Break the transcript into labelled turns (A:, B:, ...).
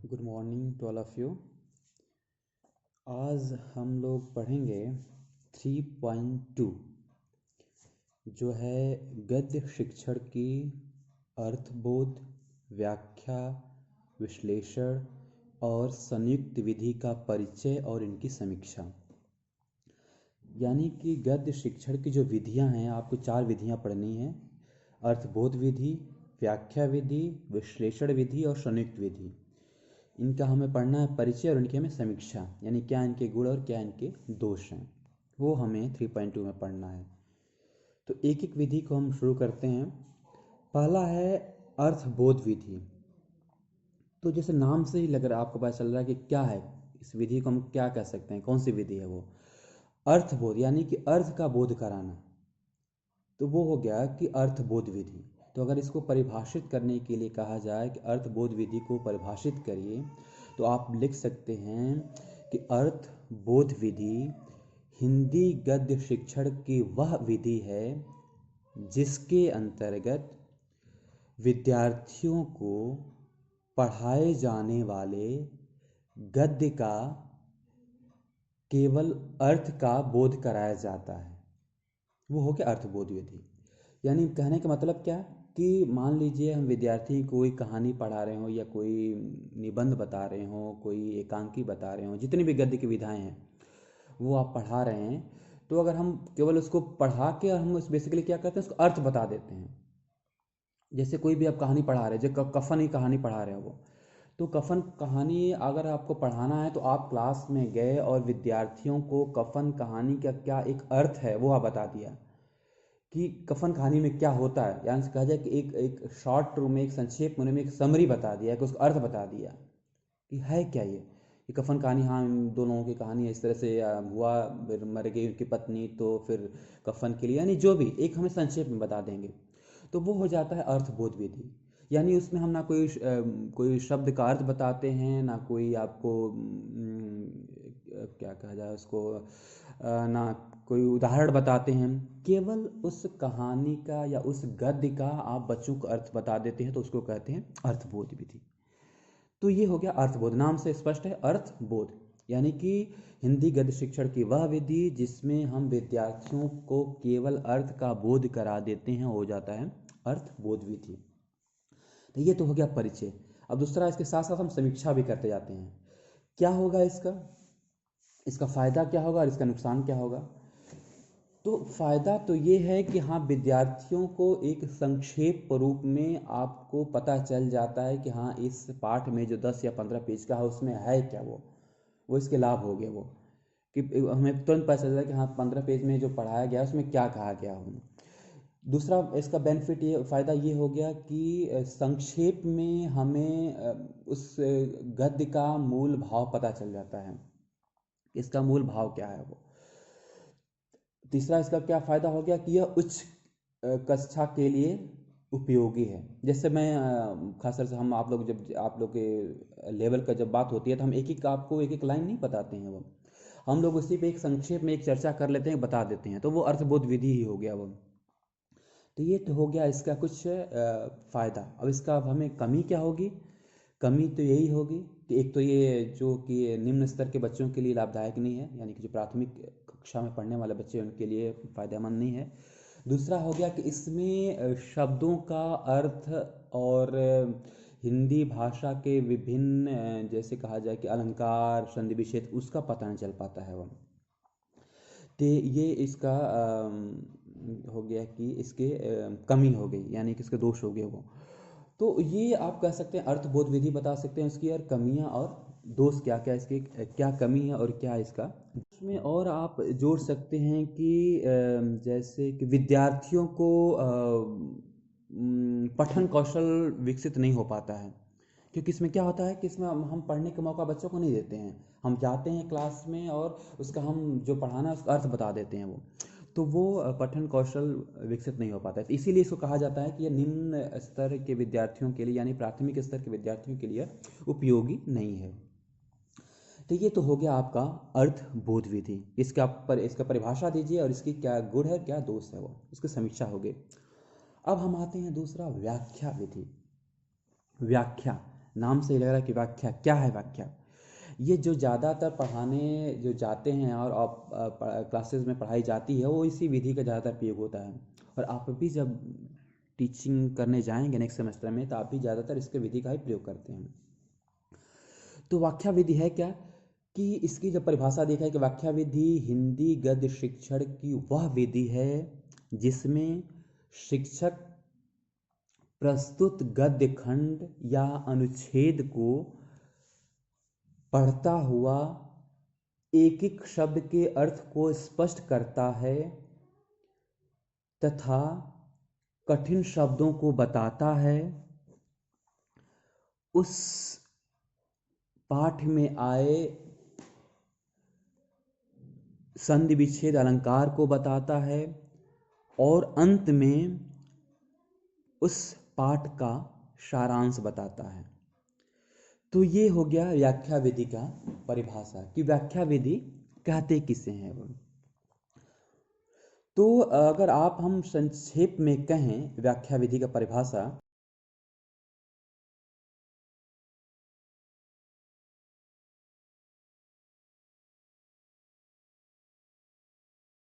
A: Good morning to all of you. आज हम लोग पढ़ेंगे 3.2 जो है गद्य शिक्षण की अर्थबोध, व्याख्या, विश्लेषण और संयुक्त विधि का परिचय और इनकी समीक्षा। यानी कि गद्य शिक्षण की जो विधियां हैं, आपको 4 विधियां पढ़नी हैं: अर्थबोध विधि, व्याख्या विधि, विश्लेषण विधि और संयुक्त विधि। इनका हमें पढ़ना है परिचय और इनकी हमें समीक्षा, यानी क्या इनके गुण और क्या इनके दोष हैं, वो हमें 3.2 में पढ़ना है। तो एक एक विधि को हम शुरू करते हैं। पहला है अर्थबोध विधि। तो जैसे नाम से ही लग रहा है, आपको पता चल रहा है कि क्या है इस विधि को, हम क्या कह सकते हैं, कौन सी विधि है वो। अर्थबोध यानी कि अर्थ का बोध कराना, तो वो हो गया कि अर्थबोध विधि। तो अगर इसको परिभाषित करने के लिए कहा जाए कि अर्थबोध विधि को परिभाषित करिए, तो आप लिख सकते हैं कि अर्थबोध विधि हिंदी गद्य शिक्षण की वह विधि है जिसके अंतर्गत विद्यार्थियों को पढ़ाए जाने वाले गद्य का केवल अर्थ का बोध कराया जाता है। वो हो गया अर्थबोध विधि। यानी कहने का मतलब क्या कि मान लीजिए हम विद्यार्थी कोई कहानी पढ़ा रहे हो या कोई निबंध बता रहे हो, कोई एकांकी बता रहे हो, जितनी भी गद्य की विधाएं हैं वो आप पढ़ा रहे हैं। तो अगर हम केवल उसको पढ़ा के हम उस बेसिकली क्या करते हैं, उसको अर्थ बता देते हैं। जैसे कोई भी आप कहानी पढ़ा रहे हैं, जो कफन की कहानी पढ़ा रहे हो वो, तो कफन कहानी अगर आपको पढ़ाना है तो आप क्लास में गए और विद्यार्थियों को कफन कहानी का क्या एक अर्थ है वो आप बता दिया कि कफन कहानी में क्या होता है। यानी से कहा जाए कि एक एक शॉर्ट में, एक संक्षेप में एक समरी बता दिया, कि उसका अर्थ बता दिया कि है क्या ये कफन कहानी। हाँ, इन दो लोगों की कहानी है, इस तरह से हुआ, फिर मर गई उनकी पत्नी, तो फिर कफन के लिए, यानी जो भी एक हमें संक्षेप में बता देंगे, तो वो हो जाता है अर्थबोध विधि। यानी उसमें हम ना कोई शब्द का अर्थ बताते हैं, ना कोई आपको क्या कहा जाए उसको, ना कोई उदाहरण बताते हैं। केवल उस कहानी का या उस गद्य का आप बच्चों को अर्थ बता देते हैं, तो उसको कहते हैं अर्थबोध विधि। तो ये हो गया अर्थबोध, नाम से स्पष्ट है अर्थबोध। यानी कि हिंदी गद्य शिक्षण की वह विधि जिसमें हम विद्यार्थियों को केवल अर्थ का बोध करा देते हैं, हो जाता है अर्थबोध विधि। तो ये तो हो गया परिचय। अब दूसरा, इसके साथ साथ हम समीक्षा भी करते जाते हैं। क्या होगा इसका, इसका फ़ायदा क्या होगा और इसका नुकसान क्या होगा। तो फ़ायदा तो ये है कि हाँ, विद्यार्थियों को एक संक्षेप रूप में आपको पता चल जाता है कि हाँ, इस पाठ में जो 10 या 15 पेज का है उसमें है क्या, वो इसके लाभ हो गए वो, कि हमें तुरंत पता चल जाए कि हाँ, 15 पेज में जो पढ़ाया गया उसमें क्या कहा गया हो। दूसरा इसका बेनिफिट, ये फ़ायदा ये हो गया कि संक्षेप में हमें उस गद्य का मूल भाव पता चल जाता है, इसका मूल भाव क्या है वो। तीसरा इसका क्या फ़ायदा हो गया कि यह उच्च कक्षा के लिए उपयोगी है। जैसे मैं खासकर से हम आप लोग, जब आप लोग के लेवल का जब बात होती है, तो हम एक एक आपको एक एक लाइन नहीं बताते हैं, वो हम लोग उसी पे एक संक्षेप में एक चर्चा कर लेते हैं, बता देते हैं, तो वो अर्थबोध विधि ही हो गया वो। तो ये तो हो गया इसका कुछ फ़ायदा। अब इसका अब हमें कमी क्या होगी, कमी तो यही होगी कि एक तो ये जो कि निम्न स्तर के बच्चों के लिए लाभदायक नहीं है, यानी कि जो प्राथमिक कक्षा में पढ़ने वाले बच्चे हैं उनके लिए फ़ायदेमंद नहीं है। दूसरा हो गया कि इसमें शब्दों का अर्थ और हिंदी भाषा के विभिन्न जैसे कहा जाए कि अलंकार, संधि विच्छेद, उसका पता नहीं चल पाता है वो। तो ये इसका हो गया कि इसके कमी हो गई, यानी कि इसके दोष हो गए वो। तो ये आप कह सकते हैं अर्थबोध विधि बता सकते हैं उसकी यार कमियां और दोष क्या क्या, इसके क्या कमी है और क्या इसका। इसमें और आप जोड़ सकते हैं कि जैसे कि विद्यार्थियों को पठन कौशल विकसित नहीं हो पाता है, क्योंकि इसमें क्या होता है कि इसमें हम पढ़ने का मौका बच्चों को नहीं देते हैं। हम जाते हैं क्लास में और उसका हम जो पढ़ाना है उसका अर्थ बता देते हैं वो, तो वो पठन कौशल विकसित नहीं हो पाता है। तो इसीलिए इसको कहा जाता है कि ये निम्न स्तर के विद्यार्थियों के लिए, यानी प्राथमिक स्तर के विद्यार्थियों के लिए उपयोगी नहीं है। तो ये तो हो गया आपका अर्थबोध विधि। इसका परिभाषा दीजिए और इसकी क्या गुण है क्या दोष है, वो इसकी समीक्षा हो गई। अब हम आते हैं दूसरा, व्याख्या विधि। व्याख्या नाम से ही लग रहा है कि व्याख्या क्या है। व्याख्या ये जो ज़्यादातर पढ़ाने जो जाते हैं और क्लासेस में पढ़ाई जाती है वो इसी विधि का ज़्यादातर प्रयोग होता है। और आप भी जब टीचिंग करने जाएंगे नेक्स्ट सेमेस्टर में तो आप भी ज़्यादातर इसके विधि का ही प्रयोग करते हैं। तो व्याख्या विधि है क्या कि इसकी जब परिभाषा देखा है कि व्याख्या विधि हिंदी गद्य शिक्षण की वह विधि है जिसमें शिक्षक प्रस्तुत गद्य खंड या अनुच्छेद को पढ़ता हुआ एक एक शब्द के अर्थ को स्पष्ट करता है तथा कठिन शब्दों को बताता है, उस पाठ में आए संधि विच्छेद अलंकार को बताता है और अंत में उस पाठ का सारांश बताता है। तो ये हो गया व्याख्या विधि का परिभाषा कि व्याख्या विधि कहते किसे हैं वो। तो अगर हम संक्षेप में कहें व्याख्या विधि का परिभाषा